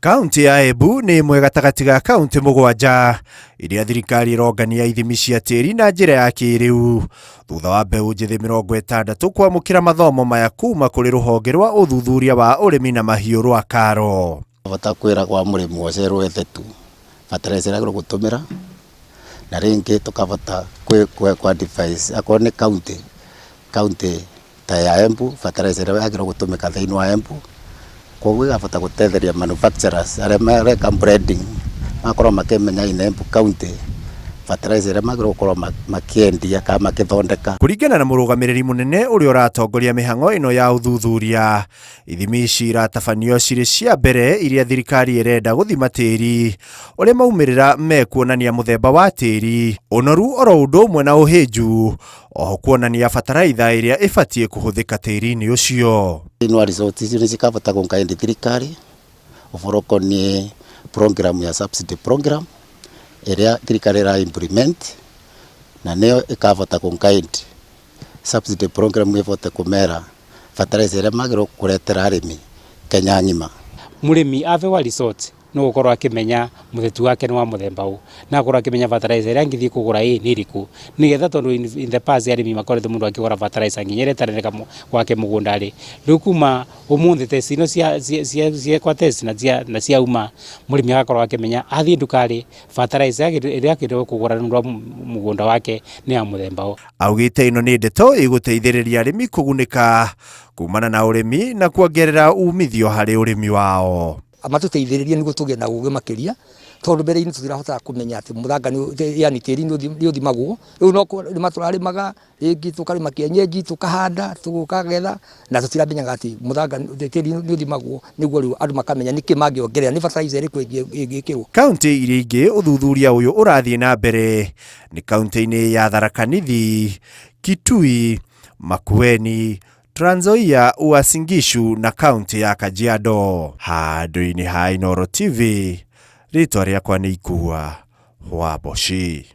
Kaunti ya Embu nĩ ĩmwe gatagatĩ ga kaunti mũgwanja iria thirikari ĩrongania ithimi cia tĩĩri na njĩra ya kĩrĩu thutha wa mbeũ njĩthĩ 60 kwamũkĩra mathomo maya kuma kũrĩ rũhonge rwa ũthuthuria wa ũrĩmi na mahiũ rwa Karo. Bata kwĩra kwa mũrĩmi ũcerwo ethetu fertilizer ĩrĩa gũtũmĩra na rĩngĩ tukabata kwa device akorwo nĩ county ta ya Embu fertilizer ĩrĩa yagĩrĩirwo gũtũmĩka thĩinĩ wa Embu. Koguo gabata gũtetheria manufacturers arĩa mareka branding makorwo makĩmenya ine Embu county fertilizer ĩrĩa magĩrĩirwo gũkorwo makĩendia kana makĩthondeka. Kũringana na mũrũgamĩrĩri mũnene ũrĩa ũratongoria mĩhang'o ĩno ya ũthuthuria, ithimi ici iratabanio cirĩ cia mbere iria thirikari ĩrenda gũthima tĩĩri ũrĩa maumĩrĩra mekuonania mũthemba wa tĩĩri, ũnoru oro ũndũ ũmwe na ũhĩnju, oho kuonania bataraitha ĩrĩa ĩbatiĩ kũhũthĩka tĩĩri-inĩ ũcio. Inwa results icio nĩ cikabata kũngaĩndi thirikari ũboro ũkoniĩ program ya subsidy program ĩrĩa thirikari ĩra-implement na nĩyo ĩkabata kũngaĩndi subsidy program ĩbote kũmera fertilizer ĩrĩa magĩrĩirwo kũretera arĩmi Kenya ng'ima. Mũrĩmi abewa resort no gũkorwo akĩmenya mũthetu wake nĩ wa mũthemba ũũ na akorwo akĩmenya fertilizer ĩrĩa angĩthiĩ kũgũra nĩ ĩrĩkũ, nĩgetha tondũ in the past arĩmi makoretwo mũndũ akĩgũra fertilizer nginya ĩrĩa ĩtarĩ gwake mũgũnda-rĩ, rĩu kuma ũmũthĩ test ino ciekwa test na ciauma mũrĩmi agakorwo akĩmenya athiĩ nduka-rĩ fertilizer ĩrĩa akĩrĩirwo kũgũra mũgũnda wake nĩ ya mũthemba ũũ. Augĩte ĩno nĩ ndeto ĩgũteithĩrĩria arĩmi kũgunĩka kumana na ũrĩmi na kuongerera umithio harĩ ũrĩmi wao. Amatuteithĩrĩrie nĩguo tũgĩe na ũgĩ makĩria tondũ mbere-inĩ tũtirahota kũmenya atĩ mũthanga yani tĩĩri nĩ ũthimagwo. Rĩu no kũrĩma tũrarĩmaga rĩngĩ tũkarĩma kĩenyenji tũkahanda tũkagetha na tũtiramenyaga atĩ mũthanga tĩĩri nĩ ũthimagwo, nĩguo rĩu andũ makamenya nĩkĩ mangĩongerera, nĩ fertilizer ĩrĩkũ ĩngĩkĩrwo. Kaunti iria ingĩ ũthuthuria ũyũ ũrathiĩ na mbere nĩ kaunti-inĩ ya Tharaka Nithi, Kitui, Makueni, Trans Nzoia, Uasin Gishu na kaunti ya Kajiado. Handũ-inĩ ha Inooro TV, rĩtwa rĩakwa nĩ Ikua wa Boshi.